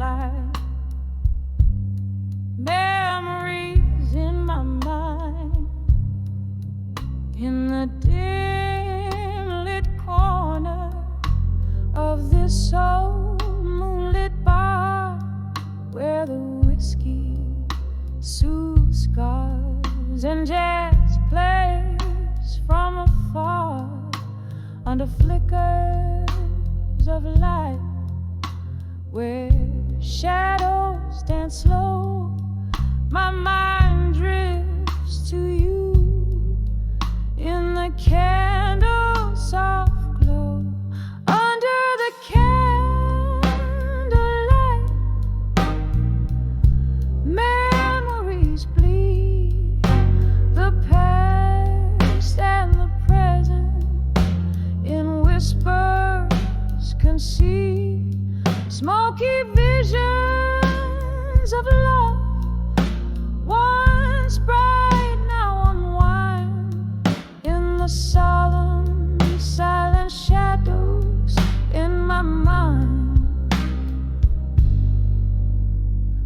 light. Memories in my mind, in the dim lit corner of this old moonlit bar, where the whiskey soothes scars and jazz plays from afar under flickers of light, where shadows dance slow. My mind drifts to you in the candle soft glow. Under the candlelight, memories bleed, the past and the present in whispers concede, smoky visions of love, once bright, now unwind in the solemn, silent shadows in my mind.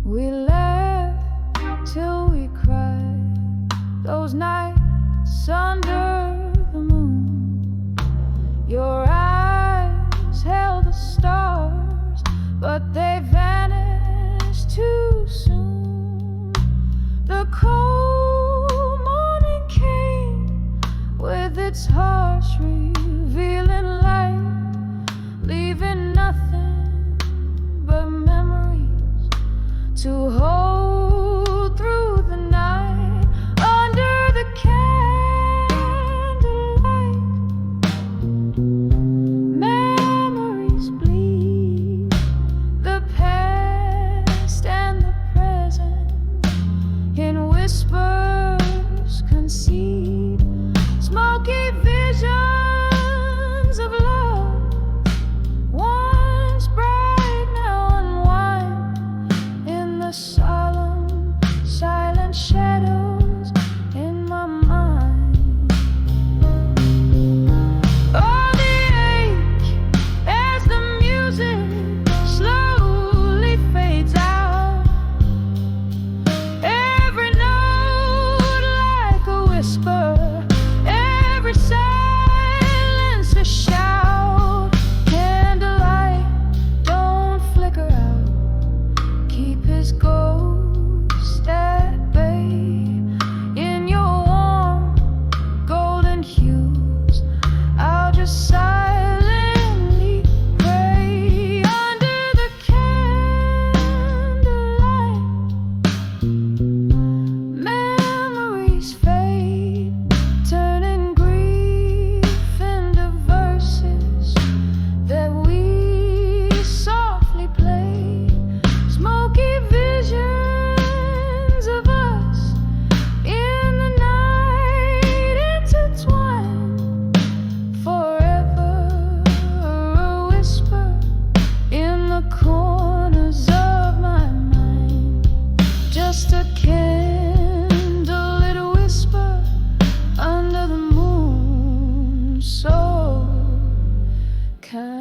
We laughed till we cried those nights under the moon. Your eyes held the stars, but they vanished too soon. The cold morning came with its harsh revealing light, leaving nothing but memories to hold through the night. Under the candlelight, memories bleed, the past and the present in whispers concede, smoky visions of love, once bright, now unwind in the solemn, silent shadows in my mind. Oh, the ache as the music slowly fades out, every note like a whisper, every silence a shout. Candlelight, don't flicker out, keep his ghost at bay in your warm golden hues. I'll just silently pray. Under the candlelight, memories fade, turning grief into verses that we softly play, smoky visions of us in the night, intertwined forever, a whisper in the corners of my mind, just a candlelit whisper under the moon, so kind.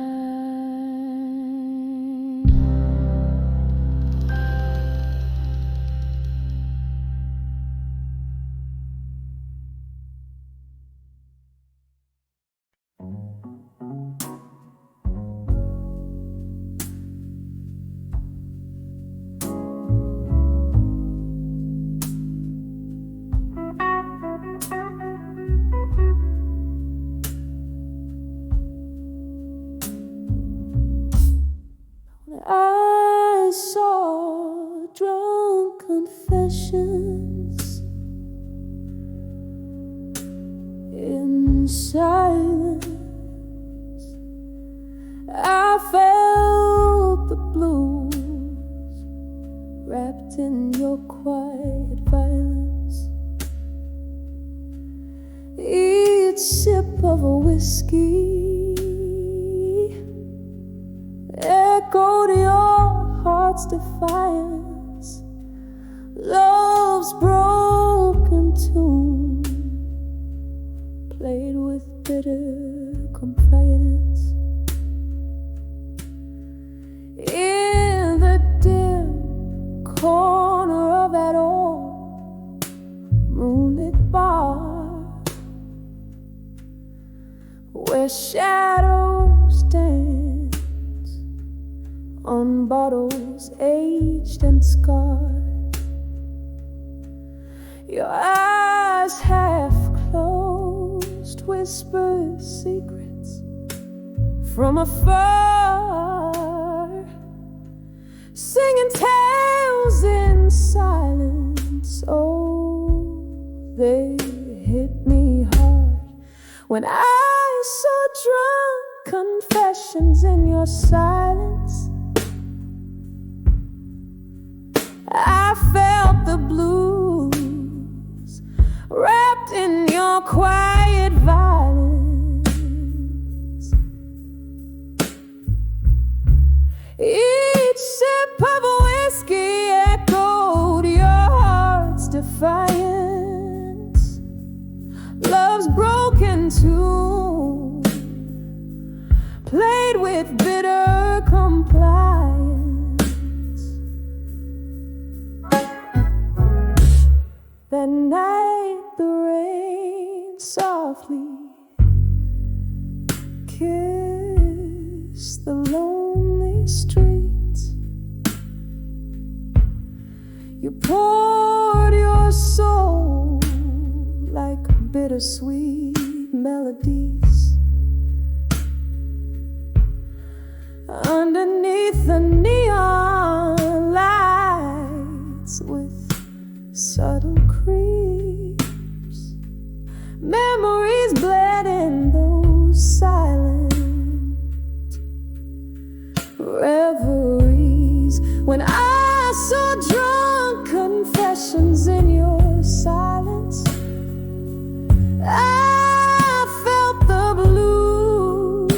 I saw drunk confessions in silence. I felt the blues wrapped in your quiet violence. Each sip of a whiskey echoed your heart's defiance, love's broken tune played with bitter complaints. In the dim bottles, aged and scarred. Your eyes half closed, whisper secrets from afar, singing tales in silence. Oh, they hit me hard when I saw drunk confessions in your silence. I felt the blues wrapped in your quiet violence. Each sip of whiskey echoed your heart's defiance. Love's broken tune played with bitter compliance. That night the rain softly kissed the lonely streets. You poured your soul like bittersweet melodies underneath the neon lights with subtle creeps. Memories bled in those silent reveries when I saw drunk confessions in your silence. I felt the blues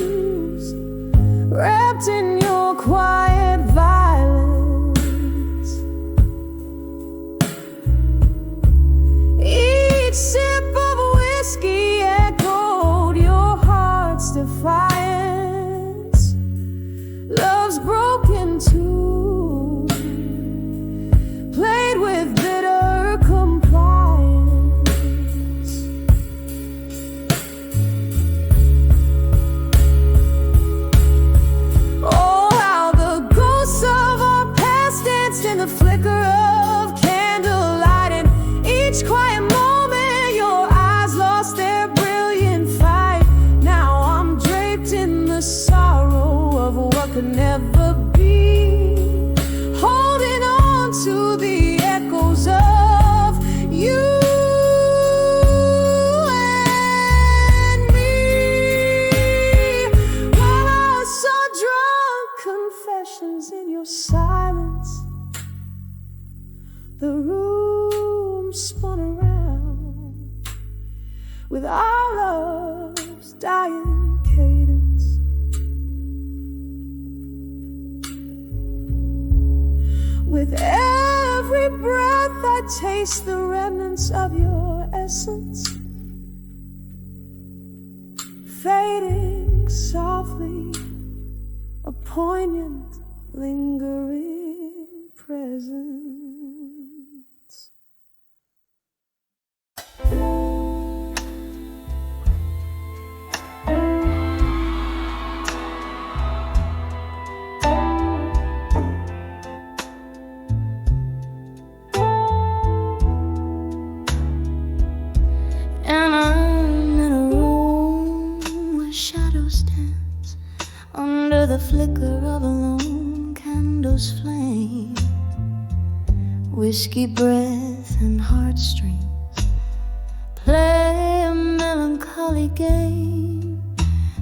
wrapped in your quiet violence. Each sip of whiskey echoed your heart's defiance. Love's broken too, played with bitter compliance. Oh, how the ghosts of our past danced in the flicker of candlelight. And each quiet moment your eyes lost their brilliant fight. Now I'm draped in the sorrow of what could never be, holding on to the echoes of you and me. While I saw drunk confessions in your silence, the room spun around with our love's dying cadence. With every breath I taste the remnants of your essence, fading softly, a poignant, lingering presence. And I'm in a room where shadows dance under the flicker of a lone candle's flame. Whiskey breath and heartstrings play a melancholy game.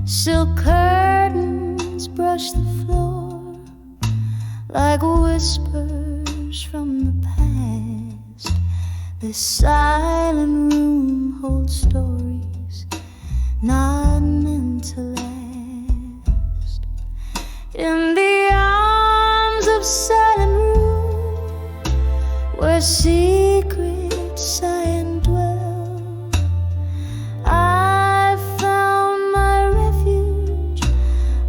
Silk curtains brush the floor like whispers from the past. This silent room holds stories not meant to last. In the arms of silent room where secrets sigh and dwell, I found my refuge,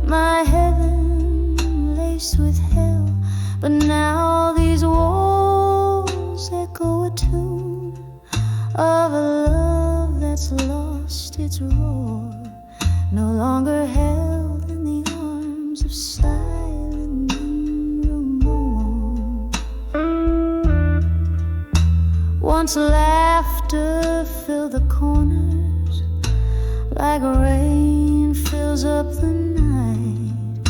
my heaven laced with hell. But now these walls echo a tune of a love that's lost its roar, no longer held in the arms of silent room. Once laughter filled the corners, like rain fills up the night.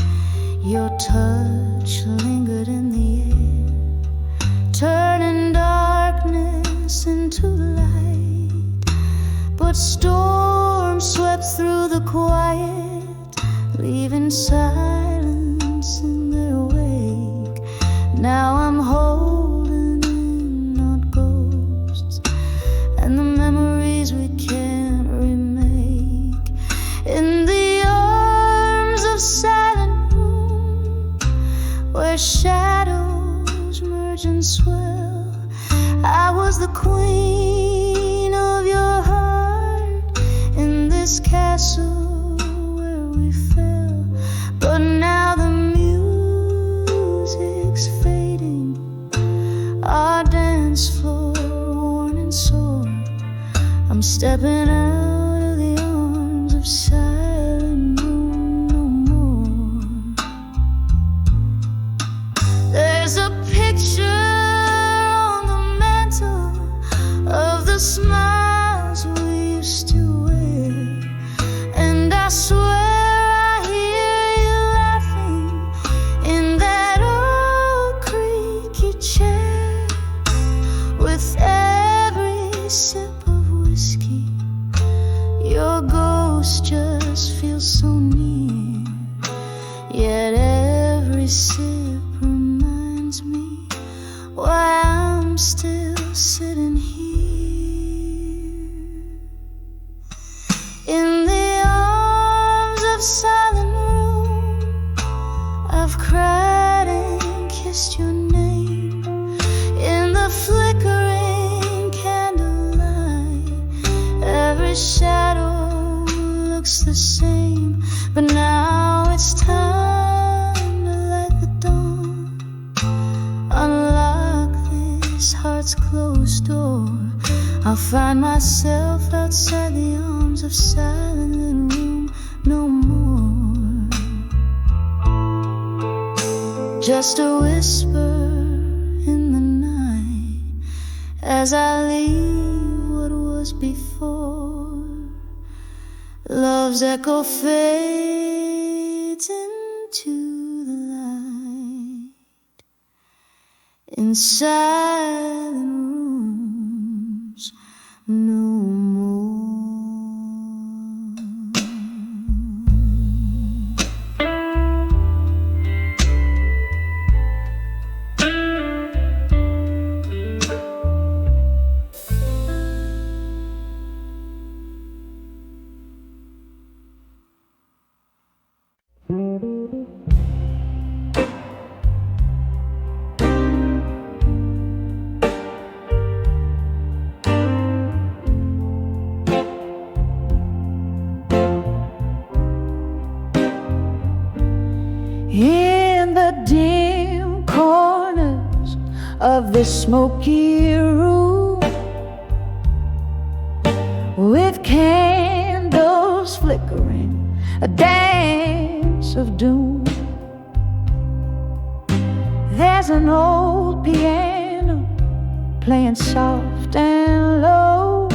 Your touch lingered in the air, turning darkness into light. But storms swept through the quiet, leaving silence in their wake. Now I'm holding in, not ghosts, and the memories we can't remake. In the arms of silent room, where shadows merge and swell, I was the queen of your heart in this castle where we fell. But now the music's fading, our dance floor worn and sore. I'm stepping out of the arms of silent room no more. There's a picture on the mantle of the smiles we used to wear, and I swear I hear you laughing in that old creaky chair. With every sip of whiskey, your ghost just feels so near. Yet every sip reminds me why I'm still sitting here. In the arms of silent room, I've cried and kissed your name. In the flickering candlelight, every shadow looks the same. But now it's time to light the dawn, unlock this heart's closed door. I'll find myself outside the arms of silent room no more. Just a whisper in the night as I leave what was before. Love's echo fades into the light in silent rooms no more. In the dim corners of this smoky room, with candles flickering, a dance of doom. There's an old piano playing soft and low.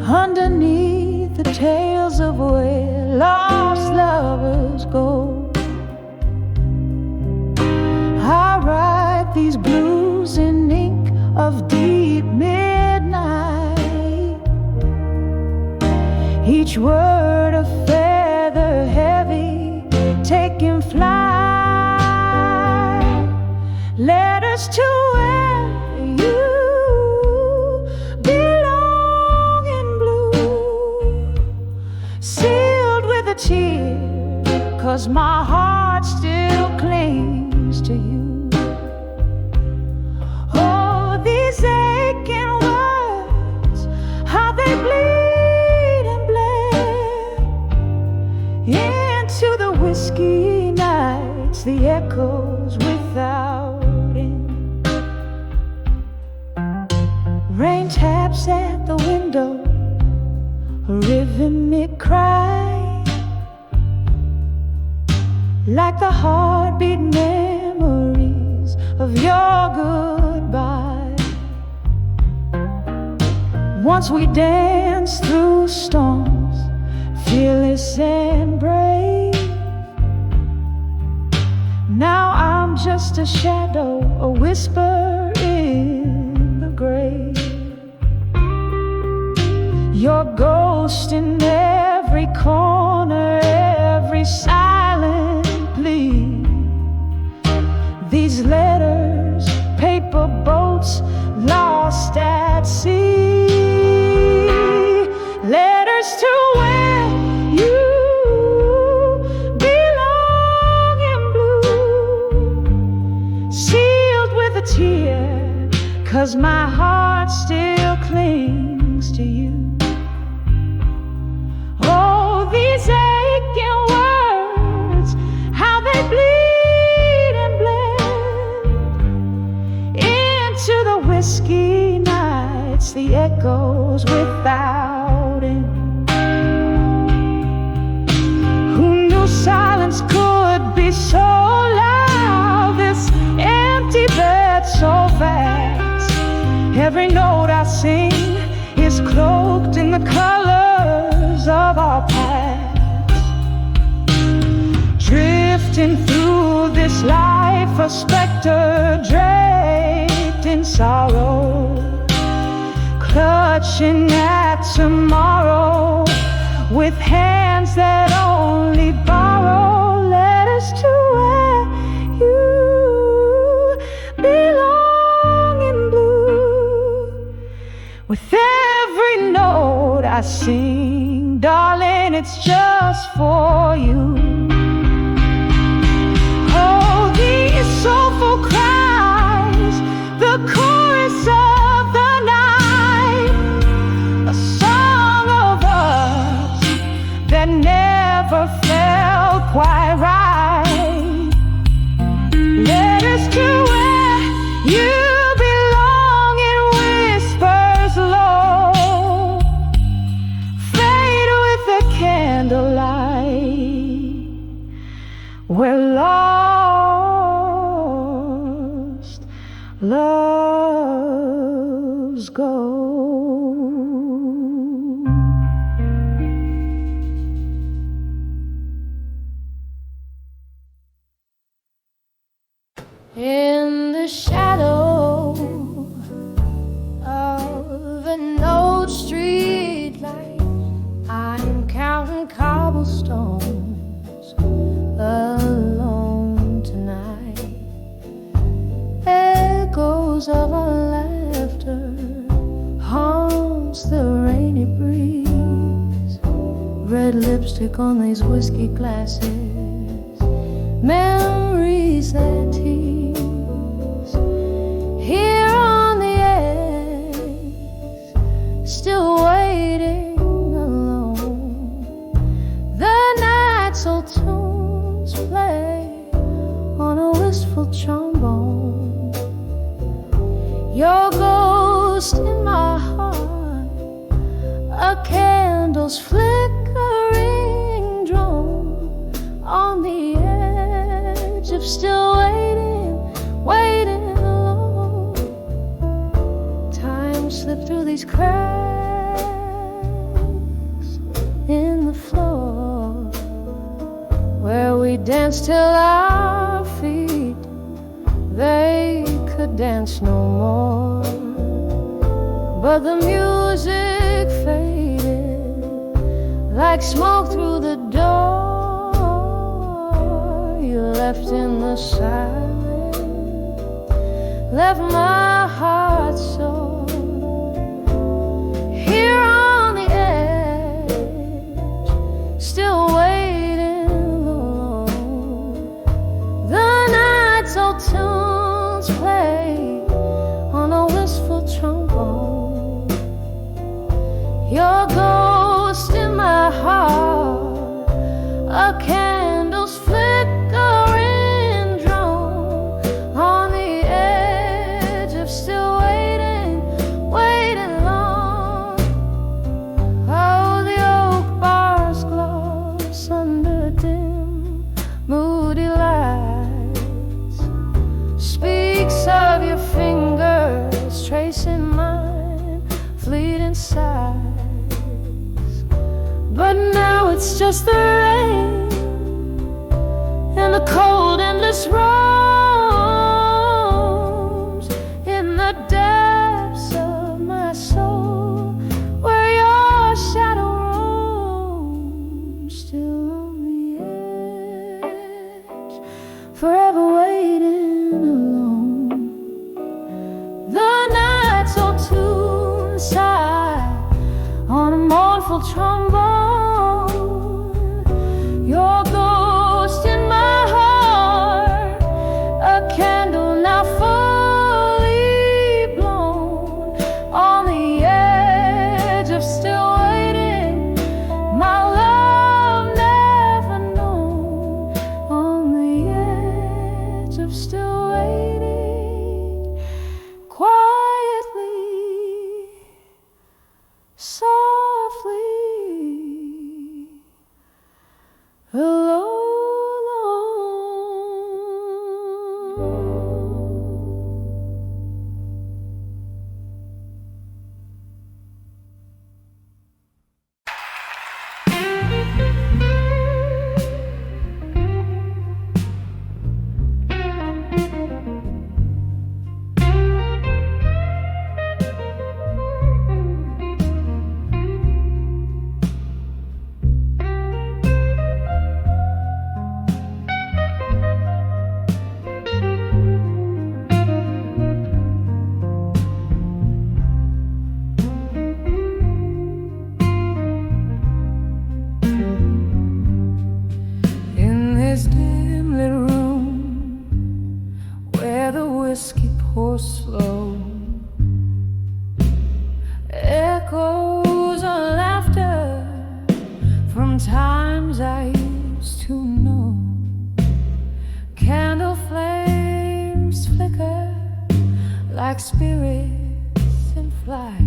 Underneath the tales of where lost lovers go, I write these blues in ink of deep midnight. Each word a feather heavy, taking flight. Letters to where you belong in blue, sealed with a tear, 'cause my heart still clings to you. Oh, these aching words, how they bleed and bled into the whiskey nights, the echoes without end. Rain taps at the window, a rhythmic cry, like the heartbeat memories of your goodbye. Once we danced through storms, fearless and brave. Now I'm just a shadow, a whisper in the grave. Your ghost in every corner, every silent plea. These letters, paper boats lost at sea. Letters to where you belong in blue, sealed with a tear, 'cause my heart still clings to you. Oh, these aching words, how they bleed and blend into the whiskey nights, the echoes without end. Who knew silence could be so loud, this empty bed so vast? Every note I sing is cloaked in the colors of our past. Drifting through this life, a specter draped in sorrow, clutching at tomorrow with hands that only borrow. Letters to where you belong in blue. With every note I sing, darling, it's just for you. Oh, these soulful cries, the chorus of the night, a song of us that never felt quite right. Letters to where you belong in whispers low, fade with the candlelight, where lost loves go. In the shadow of an old street light, I'm counting cobblestones alone tonight. Echoes of our laughter haunts the rainy breeze. Red lipstick on these whiskey glasses, memories that tease. Here on the edge, still waiting alone. The night's old tunes play on a wistful trombone. Your ghost in my heart, a candle's flickering drone on the edge of still waiting, waiting alone. Time slipped through these cracks in the floor, where we danced till our feet, they could dance no more. But the music faded like smoke through the door. You left in the silence, left my heart sore. Here on the edge, still waiting alone. The night's old tunes play on a wistful trombone. Your ghost in my heart, a candle's flickering drone on the edge of still waiting, waiting long. Oh, the oak bars gloss under dim, moody lights speaks of your fingers tracing mine, fleeting sighs. But now it's just the rain and the cold endless roams in the depths of my soul, where your shadow roams, still on the edge, forever waiting alone. The night's old tune sigh on a mournful trombone, your ghost in my heart, a candle now fully blown, on the edge of still waiting, my love never known, on the edge of still waiting, quietly, softly, alone. In this dim little room where the whiskey pours slow, echoes of laughter from times I used to know. Candle flames flicker like spirits in flight,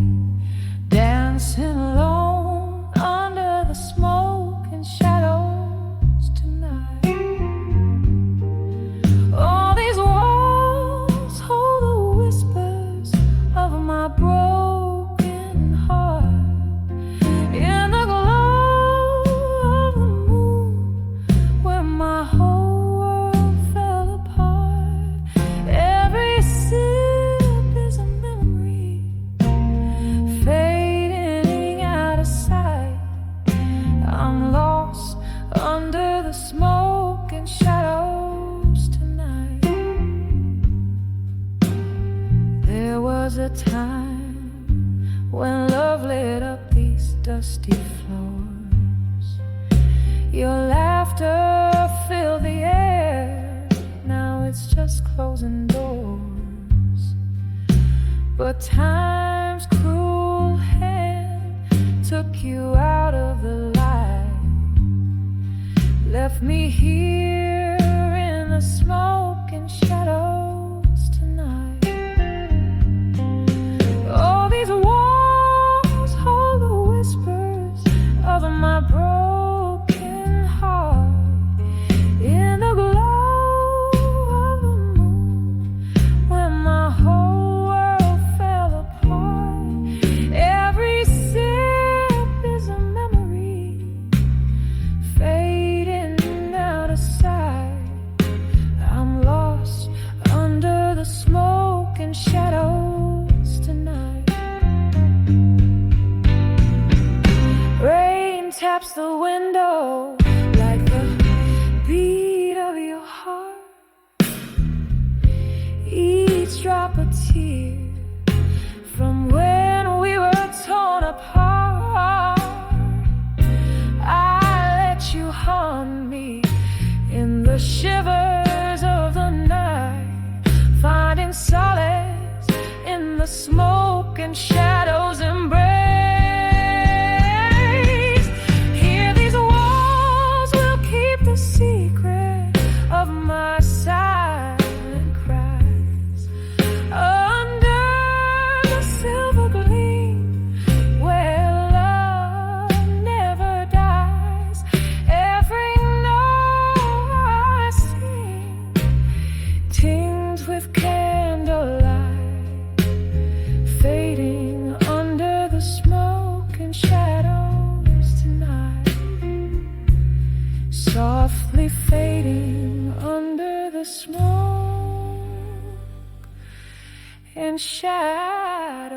dancing alone under the smoke and shadows tonight. All these walls hold the whispers of my broken heart. In the glow of the moon, where my whole world fell apart, every sip is a memory fading out of sight. I'm lost under the smoke and shadows tonight. There was a time when love lit up these dusty floors. Your laughter filled the air, now it's just closing doors. But time's cruel hand took you out of the light, left me here in the smoke and shadows tonight. All these walls hold the whispers of my broken heart. In the glow of the moon, when my whole world fell apart, every sip is a memory fading out of sight. I'm lost under the smoke and shadows tonight. Rain taps the window like the beat of your heart. Each drop a tear from when we were torn apart. I let you haunt me in the shivers of the night, finding solace in the smoke and shadows embrace. Here these walls will keep the secret of my silent cries under softly fading under the smoke and shadows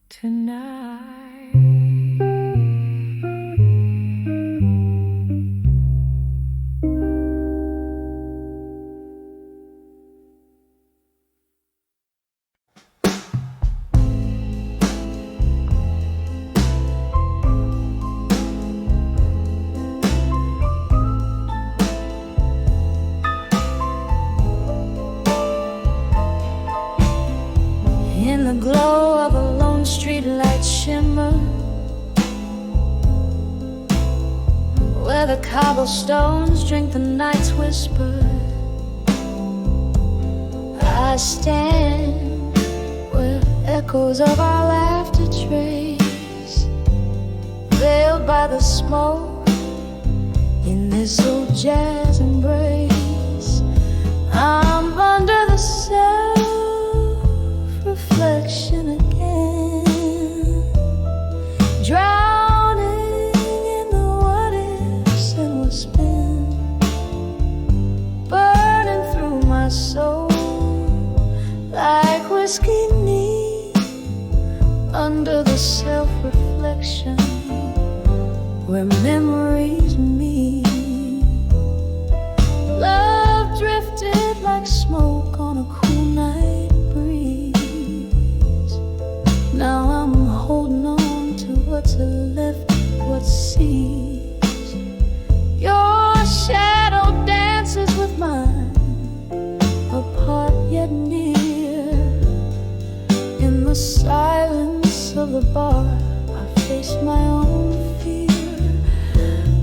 tonight. In the glow of a lone street light shimmer, where the cobblestones drink the night's whisper, I stand where echoes of our laughter trace, veiled by the smoke in this old jazz embrace. I'm under the self-reflection again, drowning in the what-ifs and what's been, burning through my soul like whiskey neat, under the self-reflection where memories meet. Love drifted like smoke on a cool night breeze. Now I'm holding on to what's left, what sees. Your shadow dances with mine, apart yet near. In the silence of the bar, I face my own fear.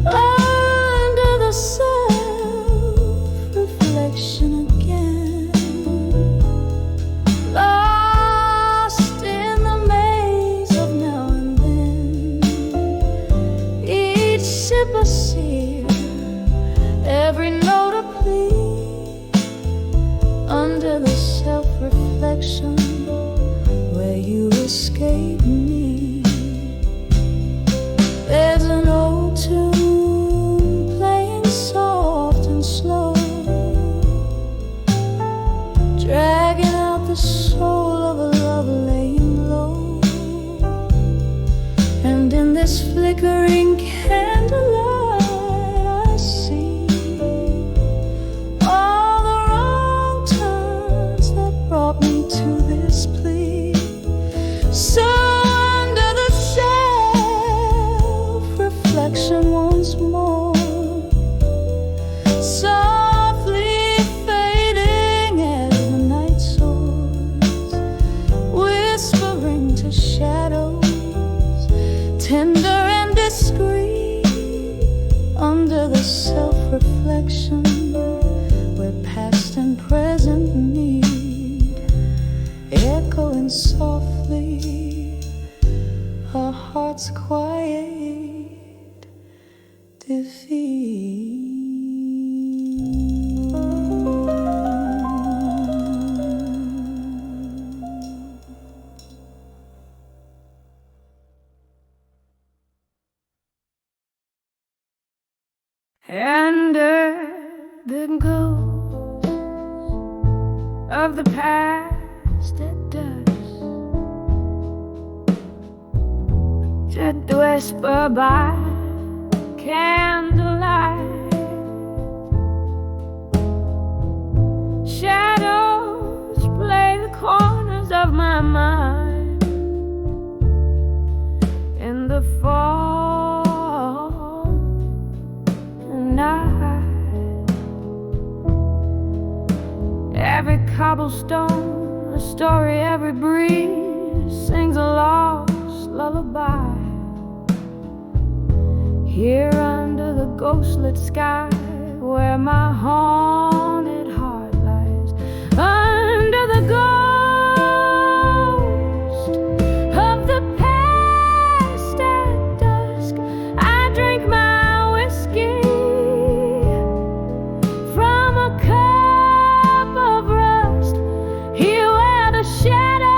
Under the self-reflection again, lost in the maze of now and then. Each sip a sear, every note a plea. Under the self-reflection where you escape me, there's an old tune playing soft and slow, dragging out the soul of a love laying low. And in this flickering candlelight, I see all the wrong turns that brought me to this plea. So under the self-reflection once more, softly fading as the night soars, whispering to shadows, tender and discreet. Under the self-reflection where past and present meet, echoing softly, our hearts quiet defeat. Under the ghost of the past at dusk, just whisper by candlelight. Shadows play the corners of my mind in the fall night. Every cobblestone a story, every breeze sings a lost lullaby. Here under the ghostlit sky where my haunted heart lies, under the ghost of the past at dusk, I drink my whiskey from a cup of rust. Here where the shadows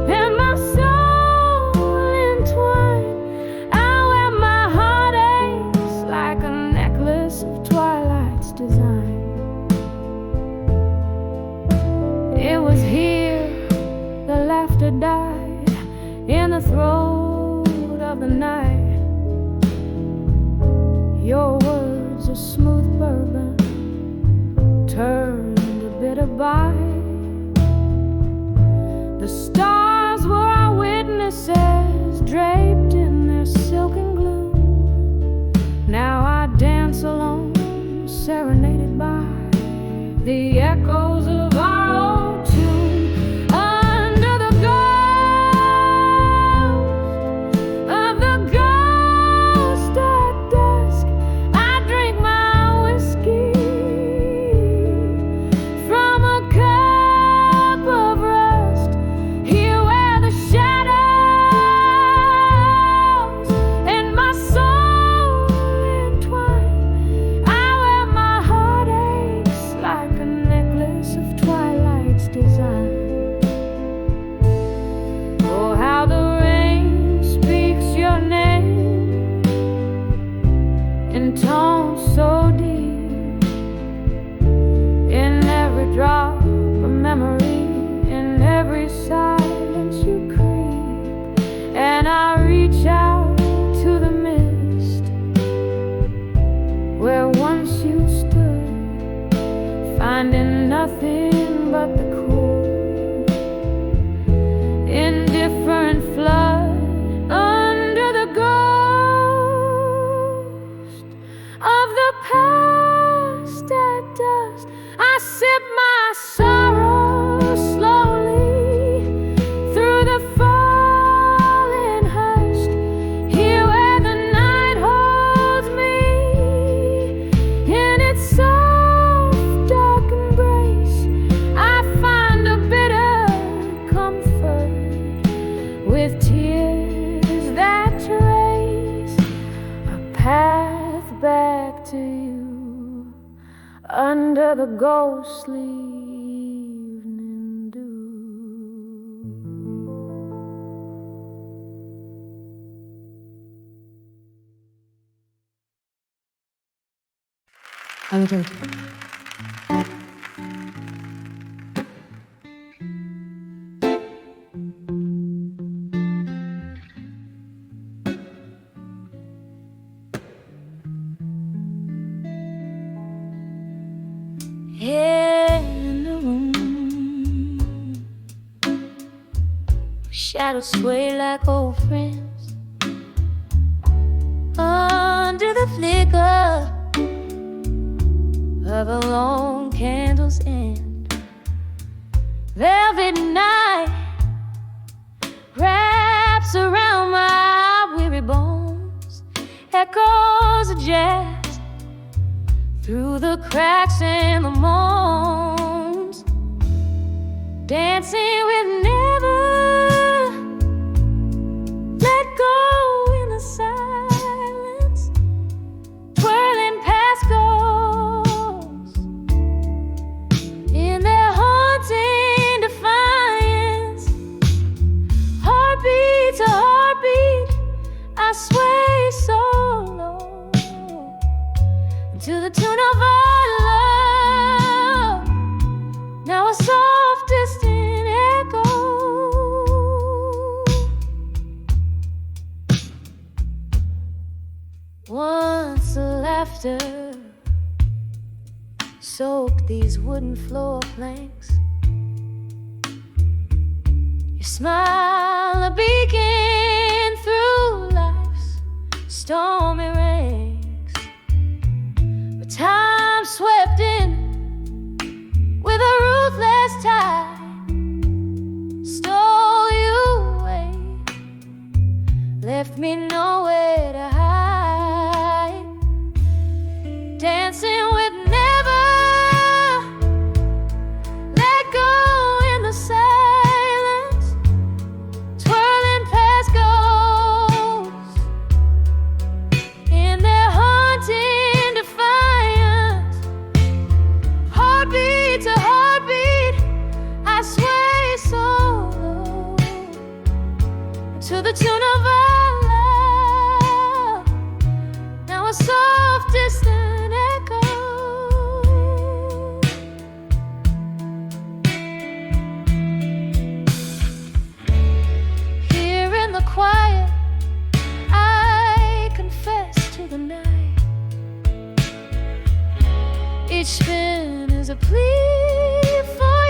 and my soul entwine, by. The stars were our witnesses, draped in their silken gloom. Now I dance alone, serenaded by the echoes of our old tune. Under the ghost at dusk, I drink my whiskey from a cup of rust. Here where the shadows and my soul entwine, I wear my heartaches like a necklace of twilight's design. Oh, how the rain speaks your name in tones so deep, in every drop of memory, in every silence you creep. And I reach out to the mist where once you stood, finding nothing but the cool, indifferent flood. Under the ghost of the past at dusk, I sip my sorrow slowly through the falling hush. Here where the night holds me in its soft dark embrace, I find a bitter comfort with tears that trace a path back to you under the ghostly evening dew. In the room, shadows sway like old friends under the flicker of a long candle's end. Velvet night wraps around my weary bones, echoes of jazz through the cracks and the moans, dancing with never let go in the silence, twirling past ghosts in their haunting defiance. Heartbeat to heartbeat, I sway so low to the tune of our love. Now a soft distant echo. Once the laughter soaked these wooden floor planks, your smile a beacon through life's stormy ranks. But time swept in with a ruthless tide, stole you away, left me nowhere to hide, dancing with never let go in the silence, twirling past ghosts in their haunting defiance. Heartbeat to heartbeat, I sway so low to the tune of our love. Now a soft distant echo. Here in the quiet, I confess to the night. Each spin is a plea for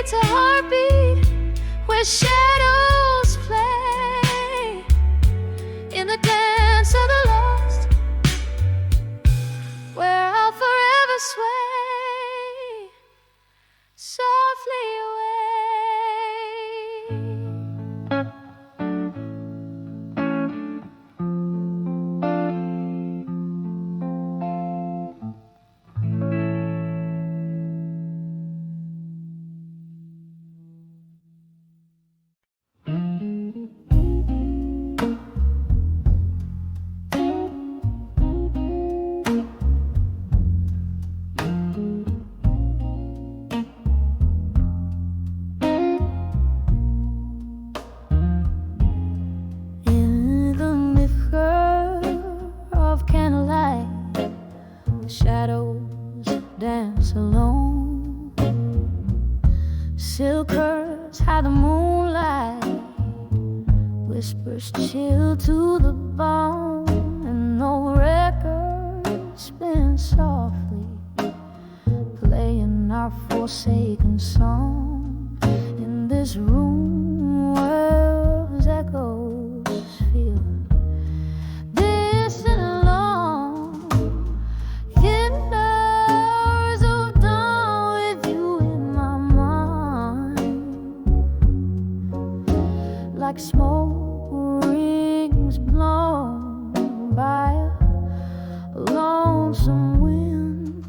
beats a heartbeat where shadows play in the dance of the lost, where I'll forever sway softly away. In the flicker of candlelight, the shadows dance alone. Silk curves hide the moonlight, whispers chill to the bone, and no record spins softly, playing our forsaken song. In this room where echoes feel distant and long, hidden hours of dawn with you in my mind, like smoke rings blown by a lonesome wind.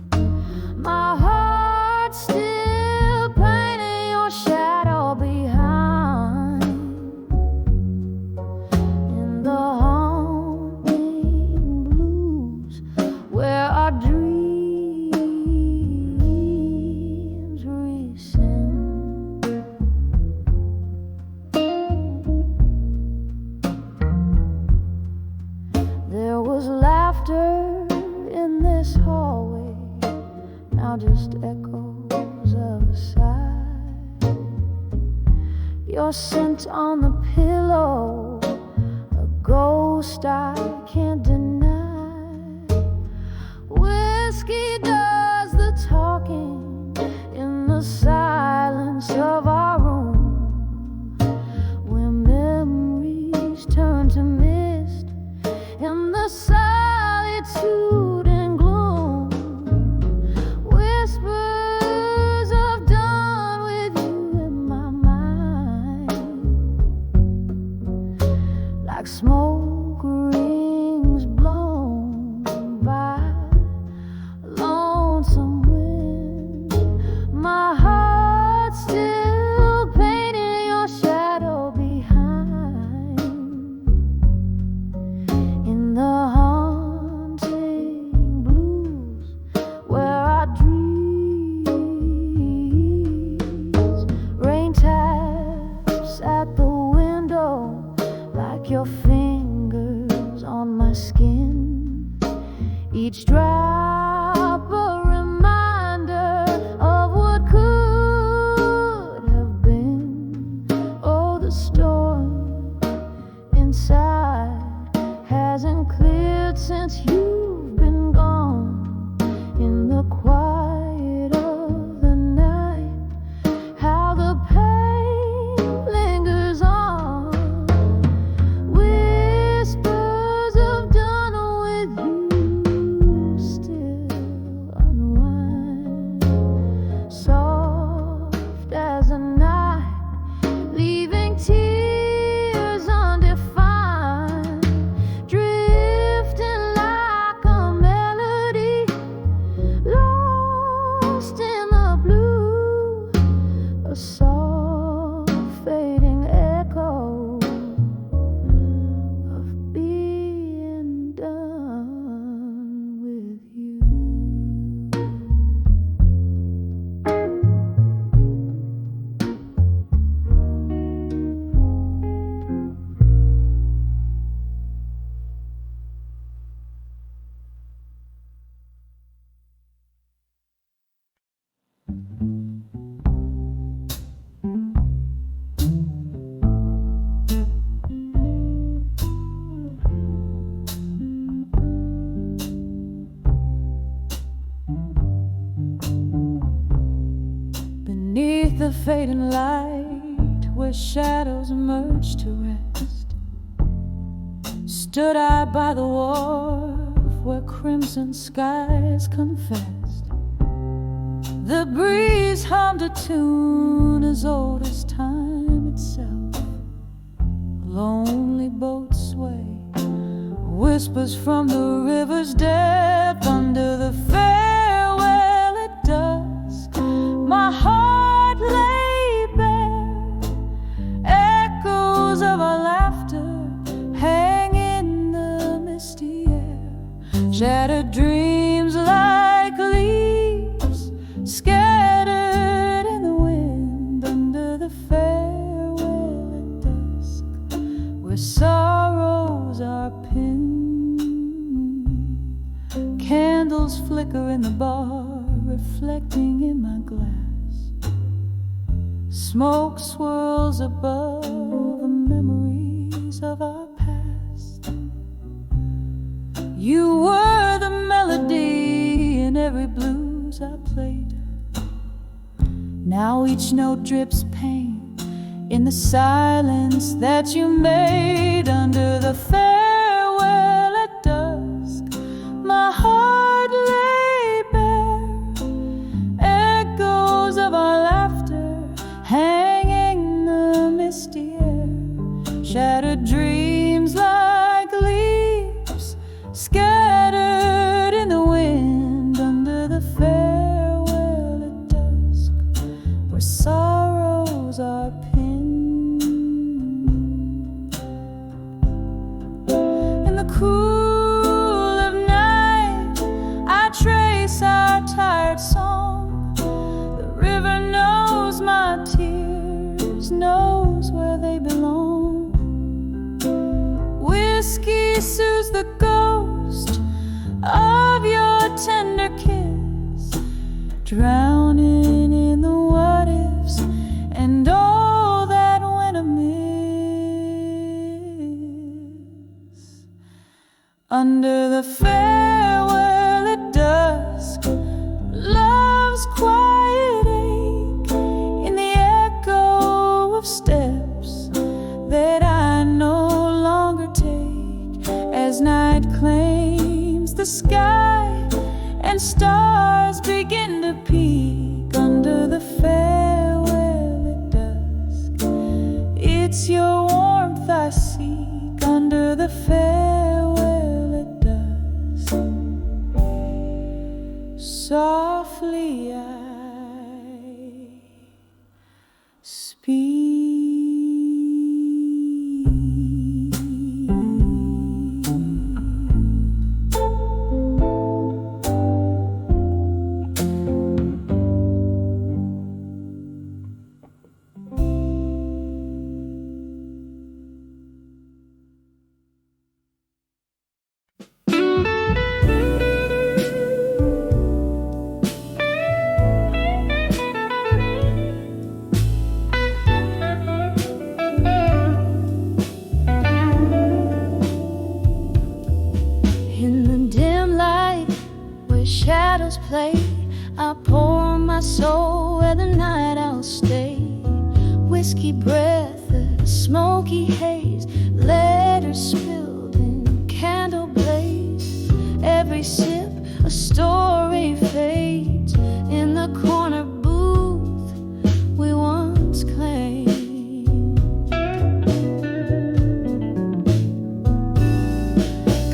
My heart still painting your shadow behind, in the haunting blues where our dreams rescind. There was laughter in this hallway, now just echoes of a sigh. Your scent on the pillow, a ghost I can't deny. Whiskey does the talking in the silence of our room, where memories turn to mist in the solitude and gloom. Whispers of dawn with you in my mind, like smoke rings blown by a lonesome wind. My heart still painting your shadow behind, in the haunting blues where our dreams. Rain taps at the window like your fingers on my skin, each drop a reminder of what could have been. Oh, the storm inside hasn't cleared since you've been gone. In the quiet of the night, how the pain lingers on. Whispers of dawn with you still unwind, soft as a night, leaving tears undefined, drifting like a melody, lost in the blue, a soft fading echo of being done with you. Beneath the fading light, where shadows merge to rest, stood I by the wharf where crimson skies confessed. The breeze hummed a tune as old as time itself. Lonely boats sway, whispers from the river's depth. Under the farewell at dusk, my heart lay bare. Echoes of our laughter hang in the misty air. Shattered dreams like leaves scattered in the wind. Under the farewell at dusk, where sorrows are pinned. Candles flicker in the bar, reflecting in my glass. Smoke swirls above the memories of our past. You were the melody in every blues I played. Now each note drips pain in the silence that you made. Under the farewell at dusk, my heart lay bare. Echoes of our laughter hanging in the misty air. Shattered dreams like leaves scattered in the wind. Under the farewell at dusk, where sorrows are pinned. In the cool of night, I trace our tired song. The river knows my tears, knows where they belong. Whiskey soothes the ghost of your tender kiss, drowning in the what ifs and all that went amiss. Under the farewell at dusk, love's quiet ache in the echo of steps that I no longer take. As night claims the sky and stars begin to peek. Under the farewell at dusk, it's your warmth I seek. Under the farewell at dusk, softly I speak. Shadows play, I pour my soul where the night I'll stay. Whiskey breath, a smoky haze, letters spilled in candle blaze. Every sip a story fades in the corner booth we once claimed.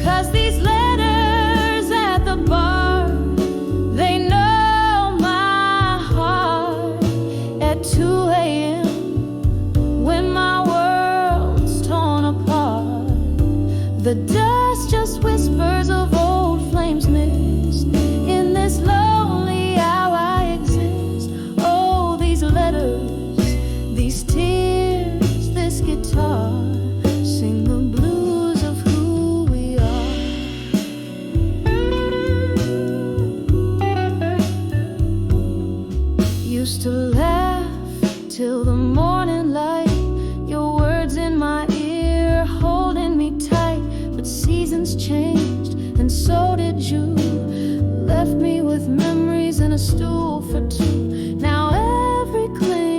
'Cause these letters at the bar, the dust just whispers of old flames missed. In this lonely hour I exist. Oh, these letters, these tears, this guitar sing the blues of who we are. Used to laugh till the morning light, your words in my ear holding me tight. But seasons changed, and so did you. Left me with memories and a stool for two. Now every claim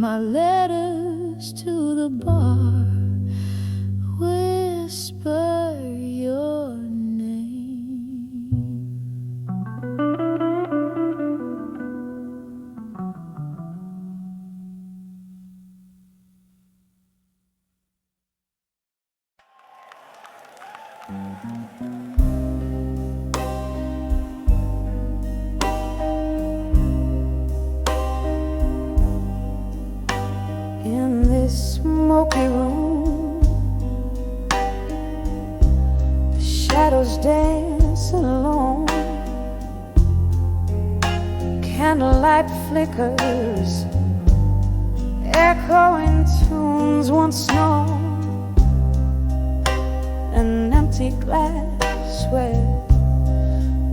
my letters to the bar whisper your name. In this smoky room, the shadows dance alone. Candlelight flickers, echoing tunes once known. An empty glass where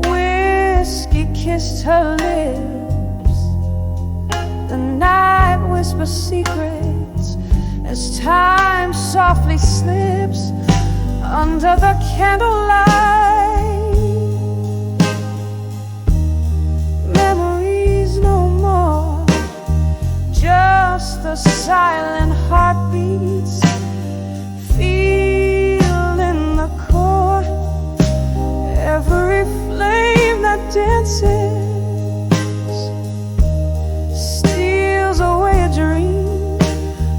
whiskey kissed her lips. The night whispers secrets as time softly slips under the candlelight. Memories no more, just the silent heartbeats. Feel in the core every flame that dances, steals away a dream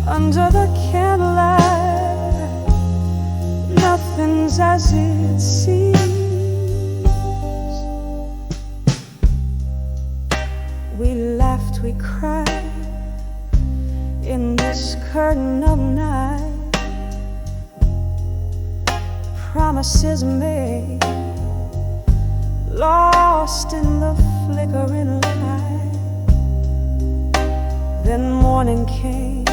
under the candlelight. Nothing's as it seems. We laughed, we cried in this curtain of night. Promises made, lost in the flickering light. Then morning came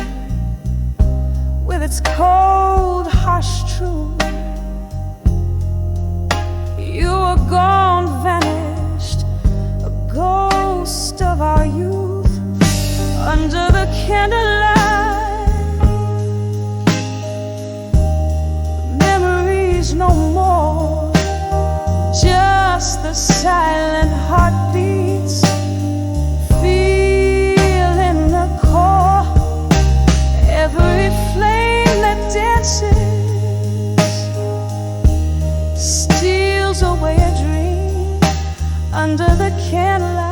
with its cold, harsh truth. You were gone, vanished, a ghost of our youth under the candlelight. Memories no more, just the silent heartbeats. Feel in the core every flame that dances, steals away a dream under the candlelight.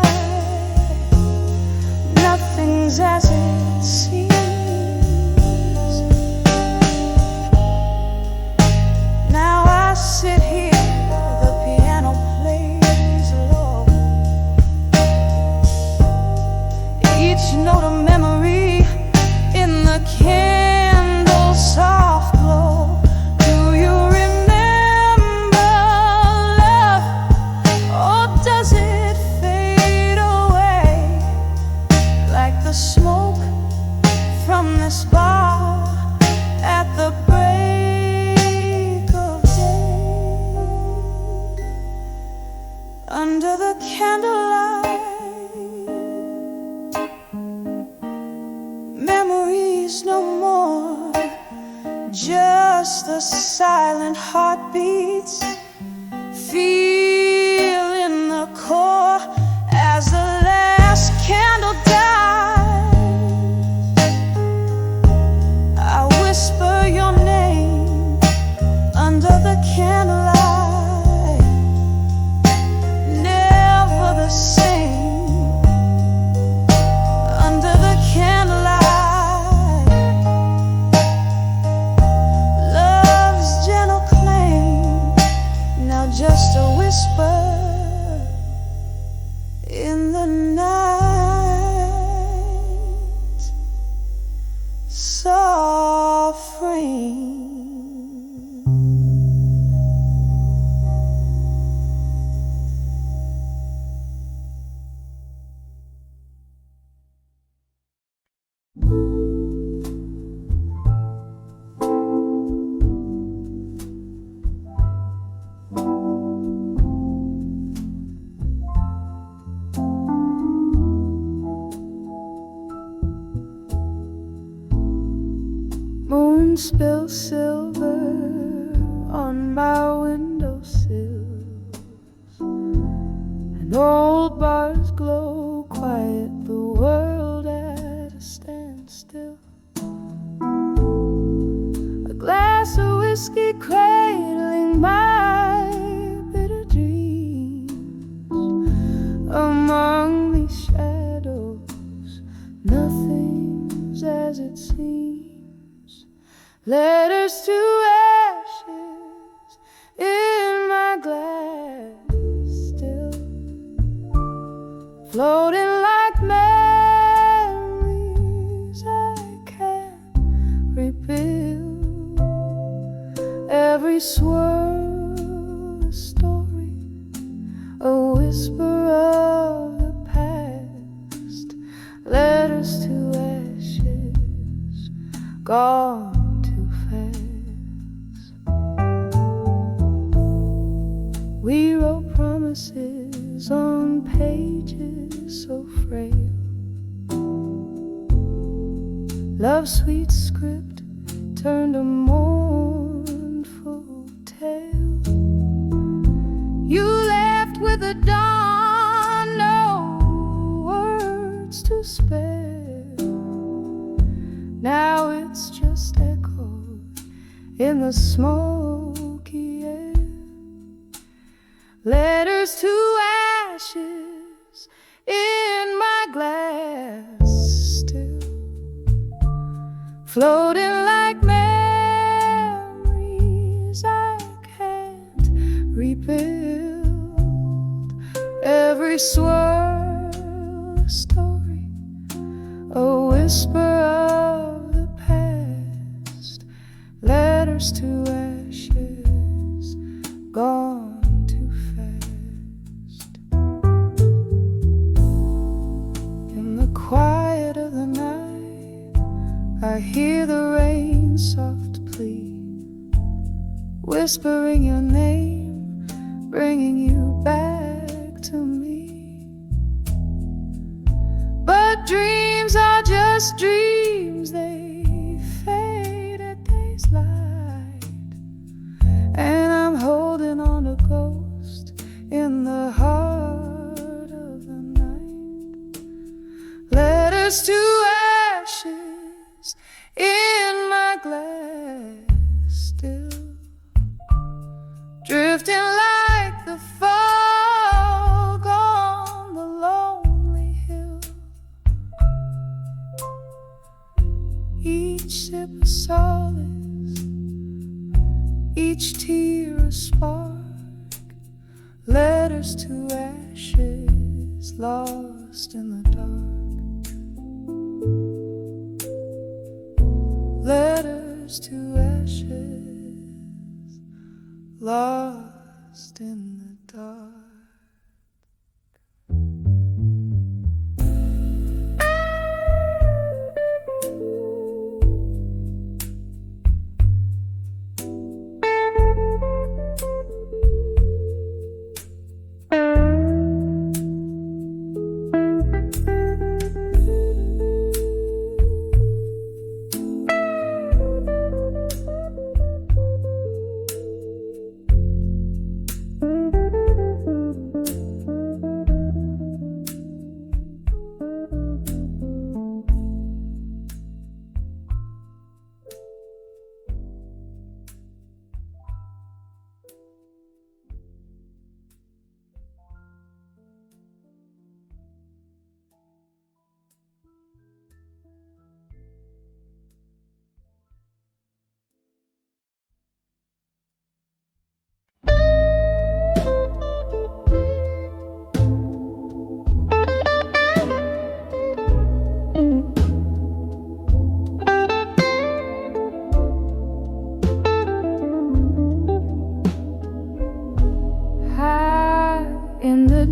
Nothing's as it seems. Now I sit here, the piano plays low. Each note a memory in the candle's soft glow. Do you remember love, or does it fade away like the smoke from this bar at the break of day? Under the candlelight, memories no more, just the silent heartbeats. Feel in the core as the last candle dies. I whisper your name under the candlelight. Never the same under the candlelight. Love's gentle claim, now just a whisper in the night. Soft rain. Moon spills silver on my windowsills, and old bars glow quiet, the world at a standstill. whiskey cradling my bitter dreams. Among these shadows, nothing's as it seems. Letters to ashes in my glass, still floating like memories I can't rebuild. Every swirl a story, a whisper of the past. Letters to ashes, gone too fast. We wrote promises on pages so frail. Love's sweet script turned a mournful tale. You left with the dawn, no words to spare. Now it's just echoed in the smoky air. Letters to ashes in my glass, still floating like memories I can't rebuild. Every swirl a story, a whisper of the past. Letters to ashes, gone too fast. In the quiet of the night, I hear the rain's soft plea, whispering your name, bringing you back to me. But dreams are just dreams, they fade at day's light. And I'm holding on to ghost in the heart of the night. Letters to ashes in my glass, still drifting like the fog on the lonely hill. Each sip a solace, each tear a spark. Letters to ashes, lost in the dark. Letters to ashes, lost in the dark.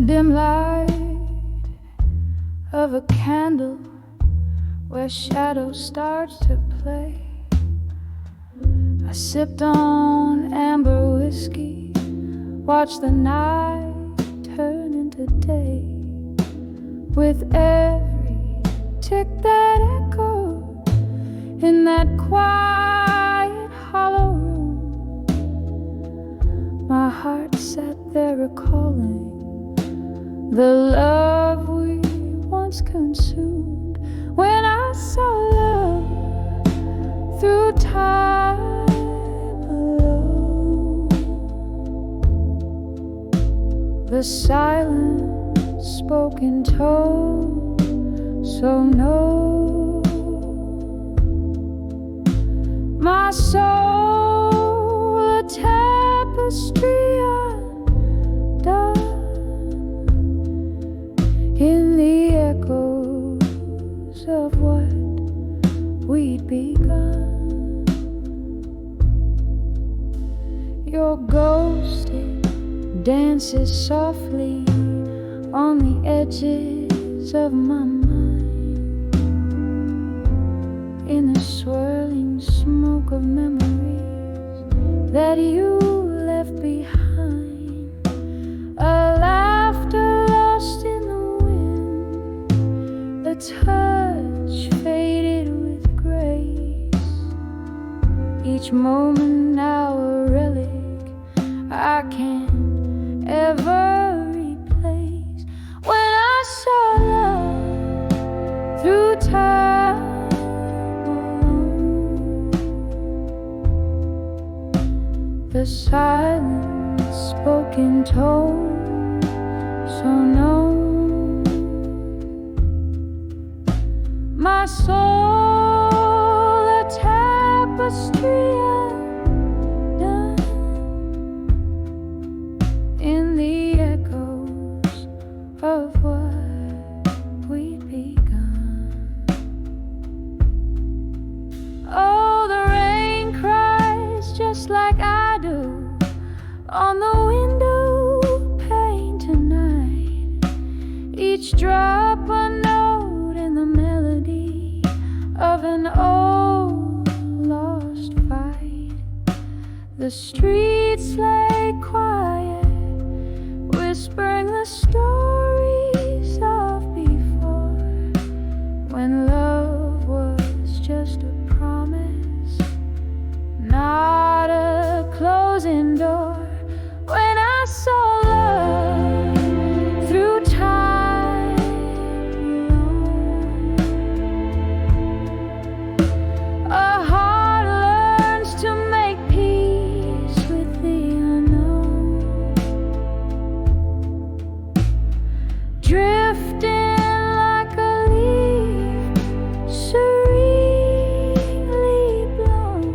Dim light of a candle where shadow starts to play, I sipped on amber whiskey, watched the night turn into day. With every tick that echoed in that quiet hollow room, my heart sat there recalling the love we once consumed. When I saw love through time The silent spoken told, so no, my soul a tapestry undone in the echoes of what we'd begun. Your ghost, it dances softly on the edges of my mind, in the swirling smoke of memories that you left behind. A laughter lost in the wind, a touch faded with grace, each moment now a relic I can't ever replace. When I saw love through time alone, the silent spoken told, so no, my soul a tapestry undone in the echoes of what we'd begun. Oh, the rain cries just like I do on the window pane tonight, each drop a note in the melody of an old lost fight. The streets lay quiet, whispering the stories of before, when love was just a promise, not a closing door. When I saw love through time alone, a heart learns to make peace with the unknown, drifting like a leaf serenely blown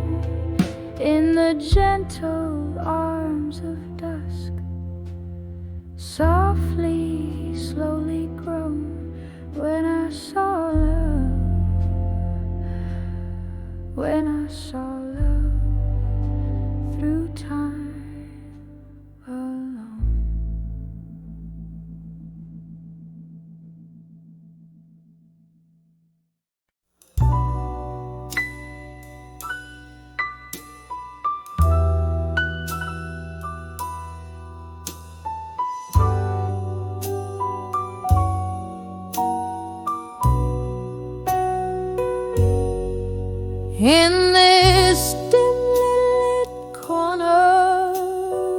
in the gentle arms of dusk, softly, slowly grown. When I saw love, when I saw love through time alone. In this dimly lit corner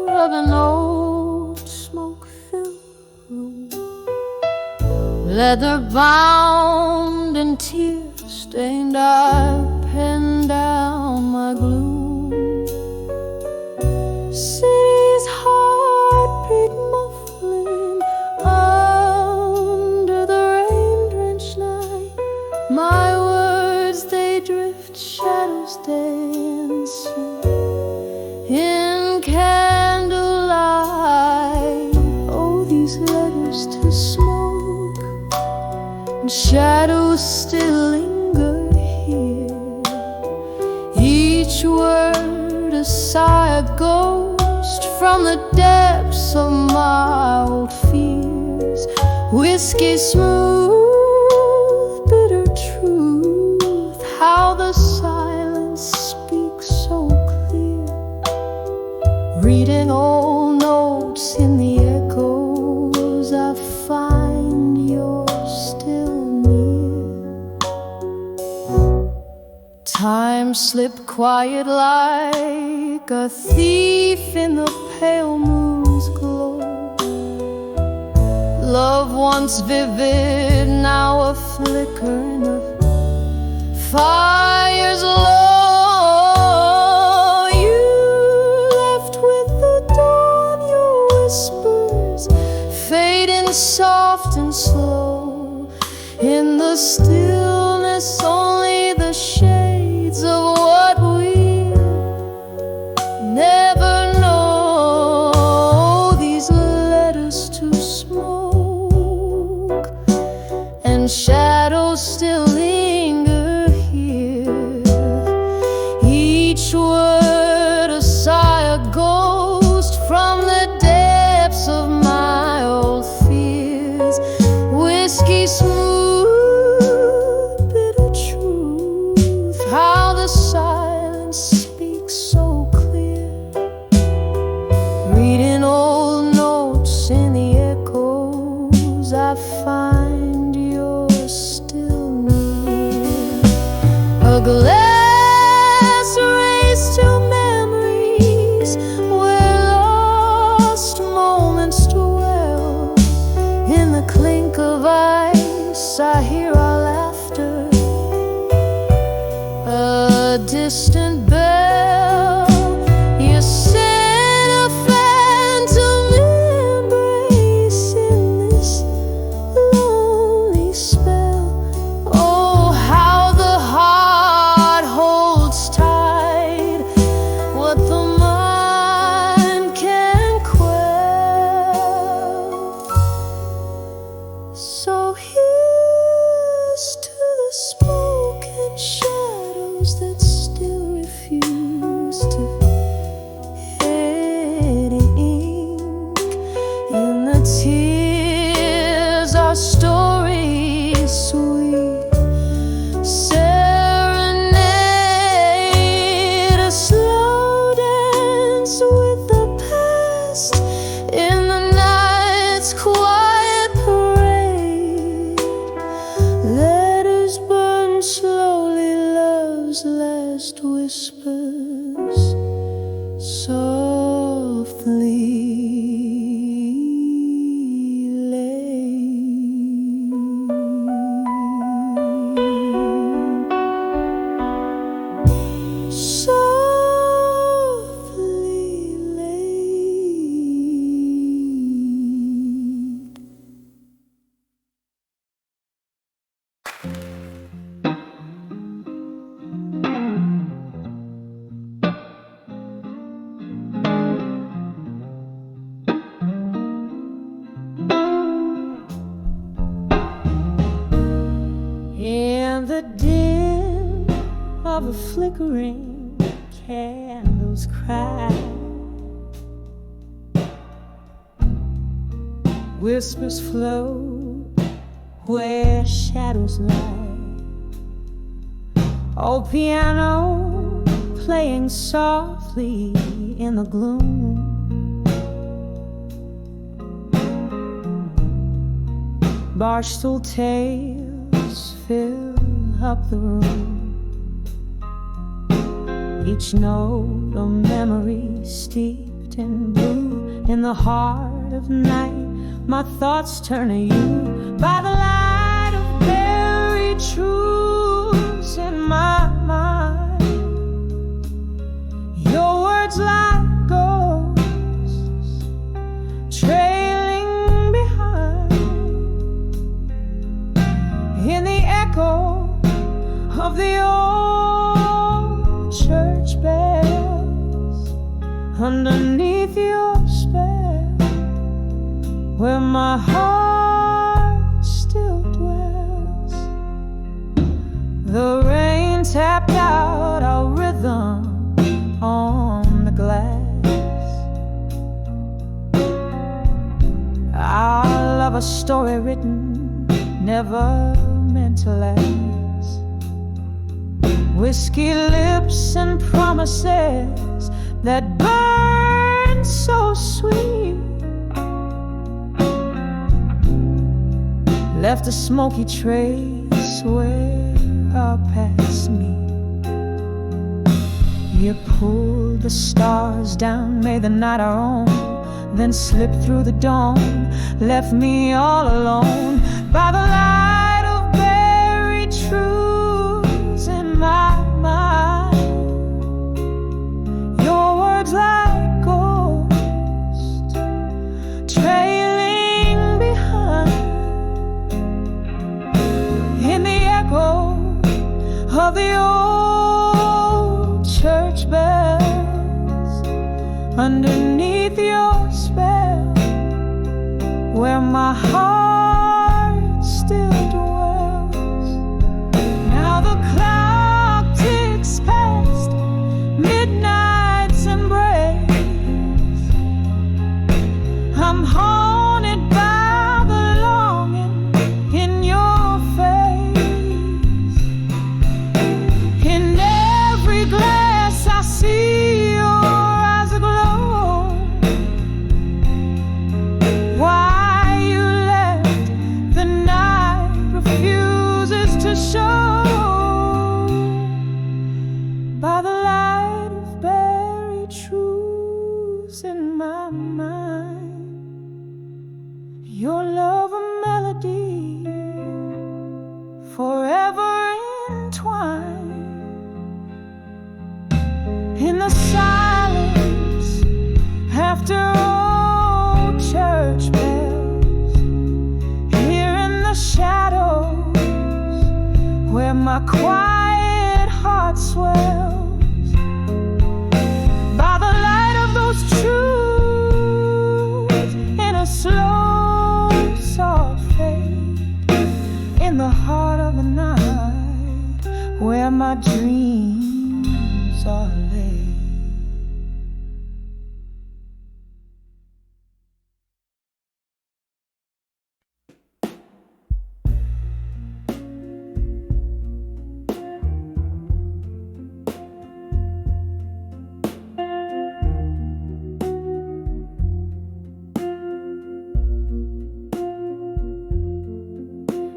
of an old smoke-filled room, leather bound and tear-stained, I penned down my gloom. City's heartbeat muffling under the rain-drenched night, my words they drift, shadows dancing in candlelight. Oh, these letters to smoke, and shadows still linger here, each word a sigh, a ghost from the depths of my old fears. Whiskey smooth, bitter truth, how the silence speaks so clear, reading old notes in the echoes. I find you're still near. Time slipped quiet like a thief in the pale moon's glow. Love once vivid, now a flicker in the fire's low. You left with the dawn, your whispers the stillness, only the shades of what we never know. These letters to smoke, and shadows still linger here. Each word a sigh, a ghost from the depths of my old fears. Whiskey smooth, bitter truth, how the silence speaks so clear. Reading old notes in the echoes, I find you're still near. A glass raised to memories where lost moments dwell. In the clink of ice, I hear our laughter, a distant bell. You sent a phantom embrace in this lonely spell. Oh, how the heart holds tight what the mind can quell. So here's to the smoke and shadows that still refuse to edit ink. In the tears, our story is sweet. Serenade, a slow dance with the past in the night's quiet parade. Letters burn slowly, love's last whispers softly laid. Softly laid. In the dim of a flickering candle's cry, whispers float where shadows lie. Oh, piano playing softly in the gloom. Barstool tales fill up the room. Each note a memory steeped in blue. In the heart of night, my thoughts turn to you. By the light of buried truths in my mind, your words like ghosts trailing behind. In the echo of the old church bells, underneath your spell, where my heart still dwells. The rain tapped out our rhythm on the glass. Our love, a story written, never meant to last. Whiskey lips and promises that burn so sweet, left a smoky trace where our paths meet. You pulled the stars down, made the night our own, then slipped through the dawn, left me all alone. By the light of buried truths in my mind, your words like ghosts trailing behind. In the underneath your spell, where my heart still dwells. Now the clock ticks past midnight's embrace. I'm haunted by the longing in your face. In every glass I see your eyes aglow. Why you left the night refuses to show. By the light of buried truths in my mind, your love a melody forever entwined. In the silence after old church bells, here in the shadows where my quiet heart swells. By the light of those truths in a slow, soft fade, in the heart of the night where my dreams are laid.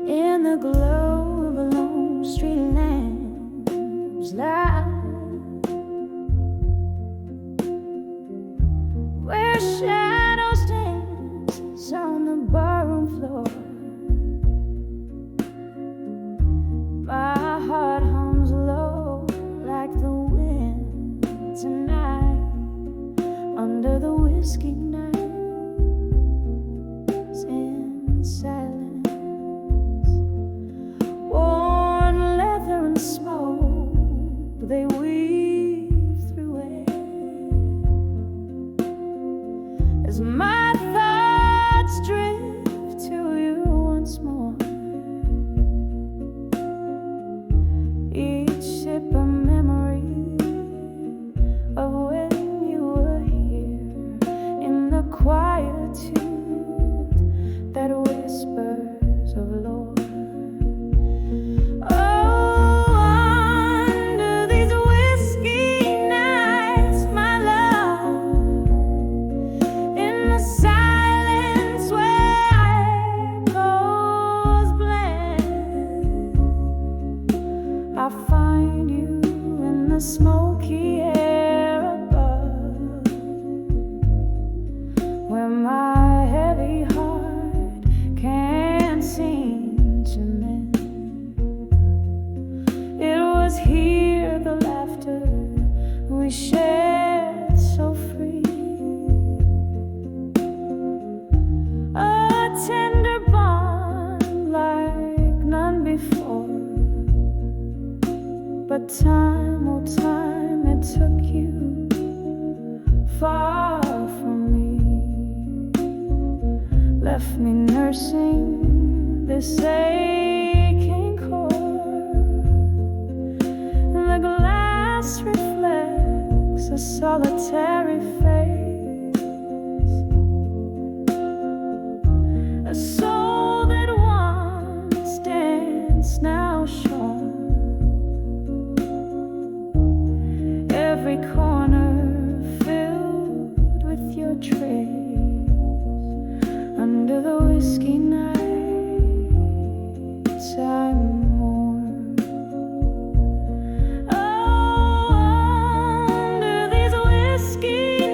In the glow of a lone street lamp's light, where shadows dance on the barroom floor, my heart hums low like the wind tonight under the whiskey nights in silence. Worn leather and smoke, they weave through it as my thoughts drift to you once more. Each sip a memory of when you were here, in the quietude that whispers of lore. I find you in the smoky air above, where my heavy heart can't seem to mend. It was here the laughter we shared so free, a tender bond like none before. But time, oh time, it took you far from me, left me nursing this aching chord. The glass reflects a solitary face, a soul that once danced now shone. Every corner filled with your trace, under the whiskey nights I mourn. Oh, under these whiskey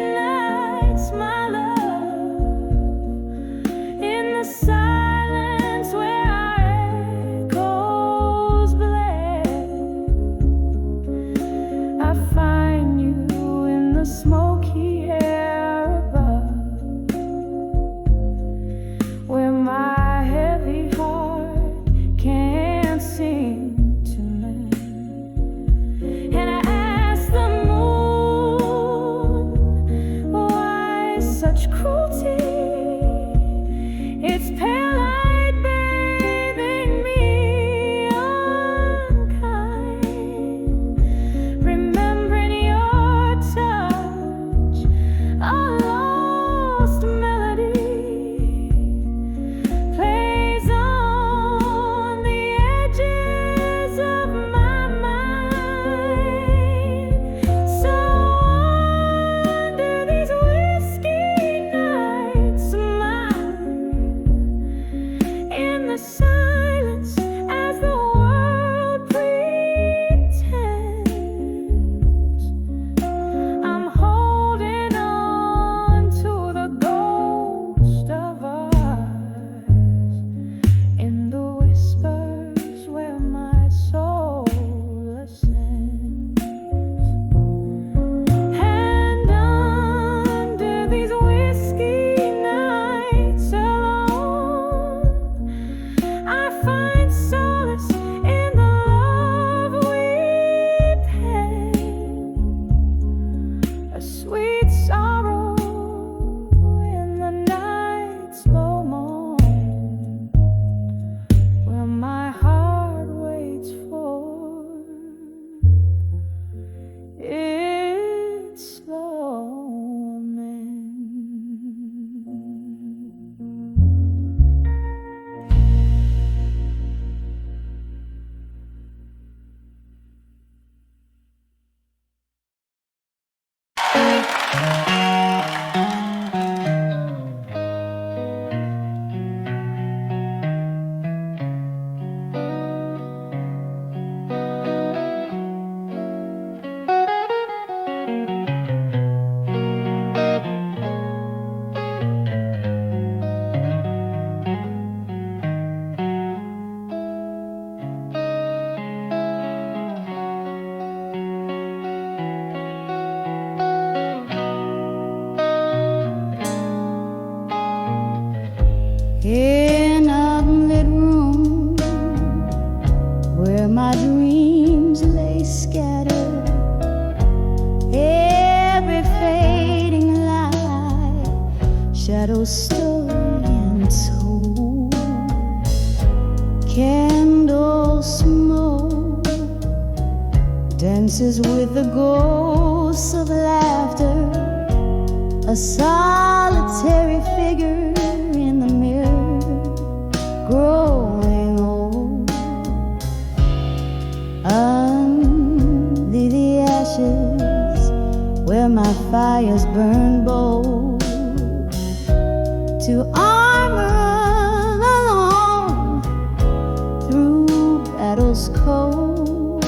such cruelty. It's pale light bathing me unkind, remembering your touch, a lost melody plays on the edges of my mind. So under these whiskey nights of mine, in the silence as the world pretends, I'm holding on to the ghost of us in the whispers where my soul ascends. And under these whiskey nights alone, I find solace in the love we pen, a sweet sorrow in the night's slow moan, where my heart waits for its slow mend. In a lit room where my dreams lay scattered, every fading light, shadows story and told, candle smoke dances with the ghosts of laughter, a solitary figure in the mirror, growing old. Under the ashes where my fires burn bold, to armor alone through battles cold.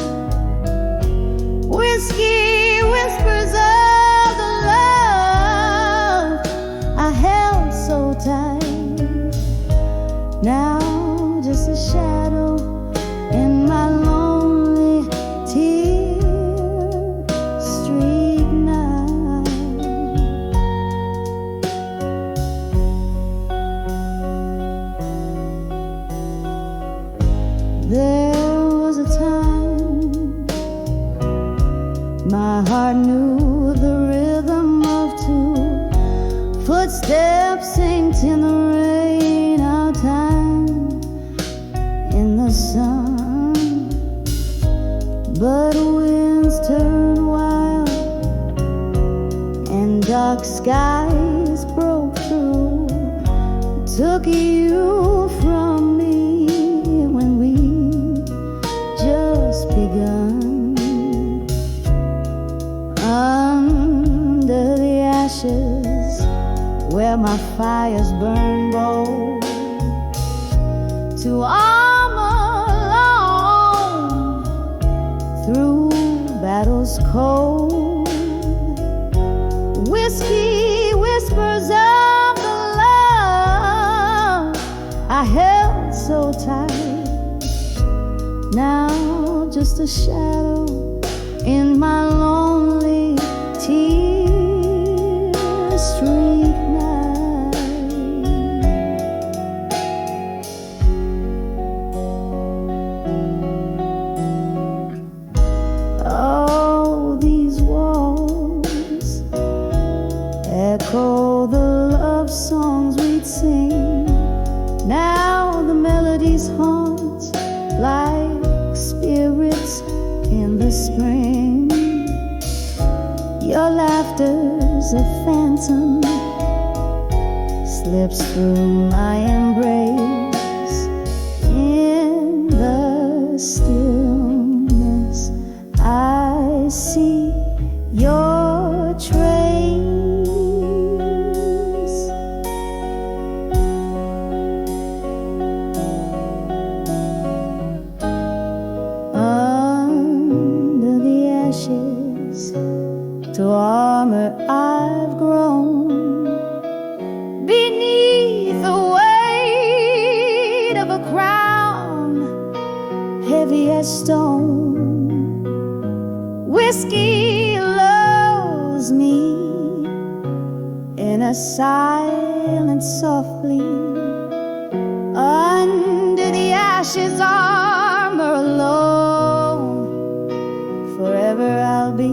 Whiskey whispers of the love I held so tight, now just a shadow in my lonely tear-streaked night. There was a time my heart knew the rhythm of two footsteps synced in the rain, our time in the sun. But winds turned wild and dark skies broke through, took you from me when we just begun. Under the ashes where my fires burn bold, to armor alone through battles cold. Whiskey whispers of the love I held so tight, now just a shadow in my lonely tear-streaked night. Oh, these walls echo the love songs we'd sing. Now the melodies haunt like spirits in the spring. Your laughter's a phantom, slips through my embrace. In the stillness I see your trace. Under the ashes, to armor I've grown. Beneath the weight of a crown heavy as stone, whiskey lulls me in a silence softly. Under the ashes, armor alone, forever I'll be.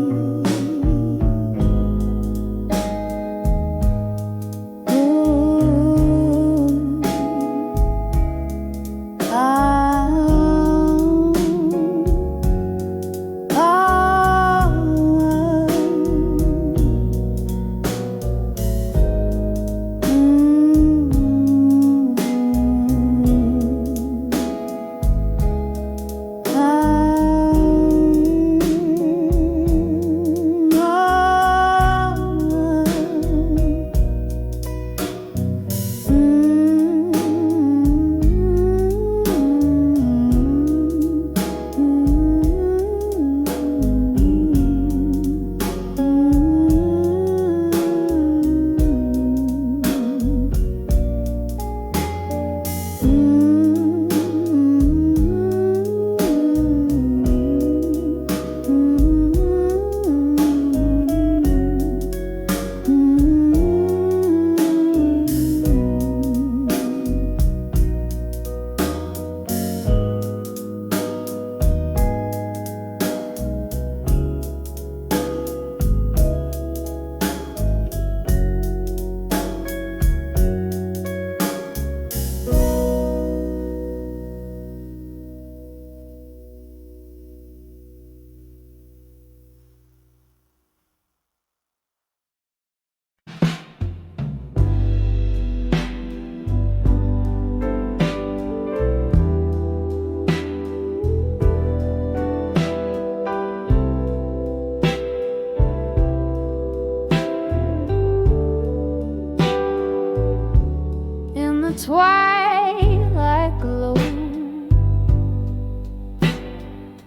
Twilight glow,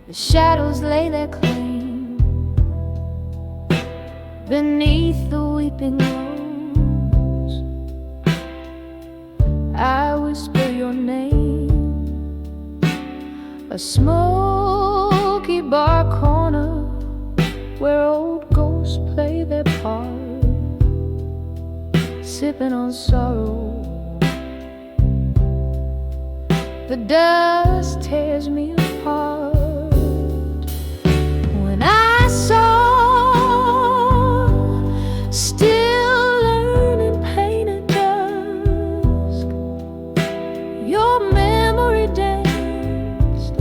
the shadows lay their claim beneath the weeping rose. I whisper your name, a smoky bar corner where old ghosts play their part, sipping on sorrow. The dust tears me apart. When I saw, still learning pain at dusk, your memory danced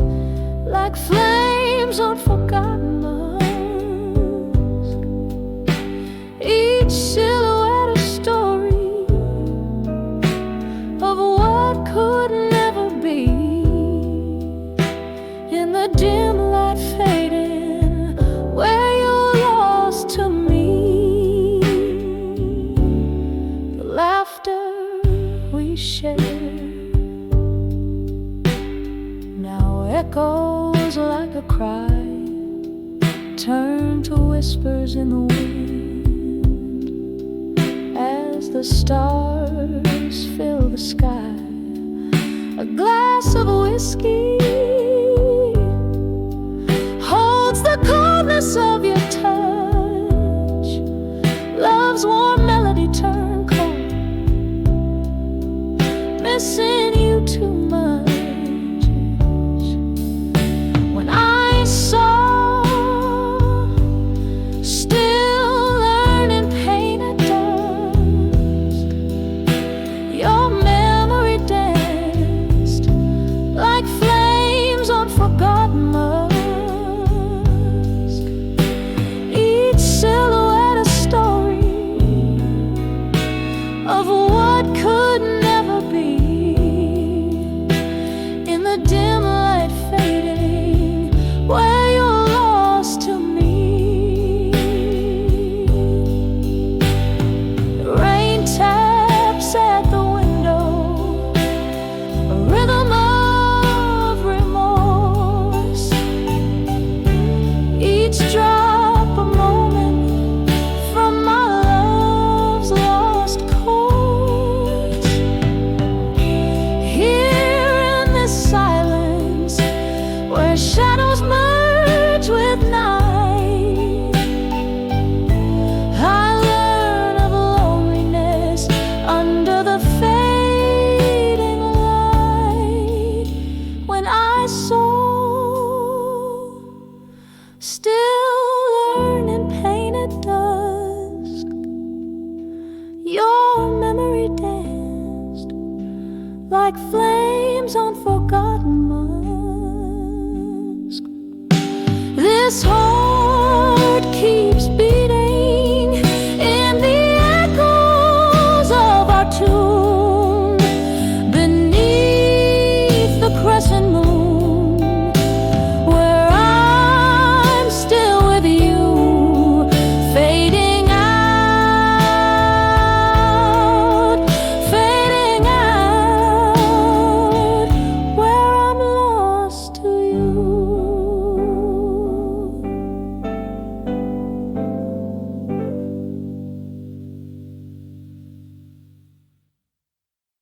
like flames on forgotten musk. Each silhouette a story of what could never be. In the dim light fading, where you're lost to me, the laughter we shared now echoes like a cry, turn to whispers in the wind as the stars fill the sky. A glass of whiskey holds the coldness of your touch. Love's warm melody turned cold, missing you too much. When I saw, still learning pain at dawn, Your memory danced like flames on forgotten musk. This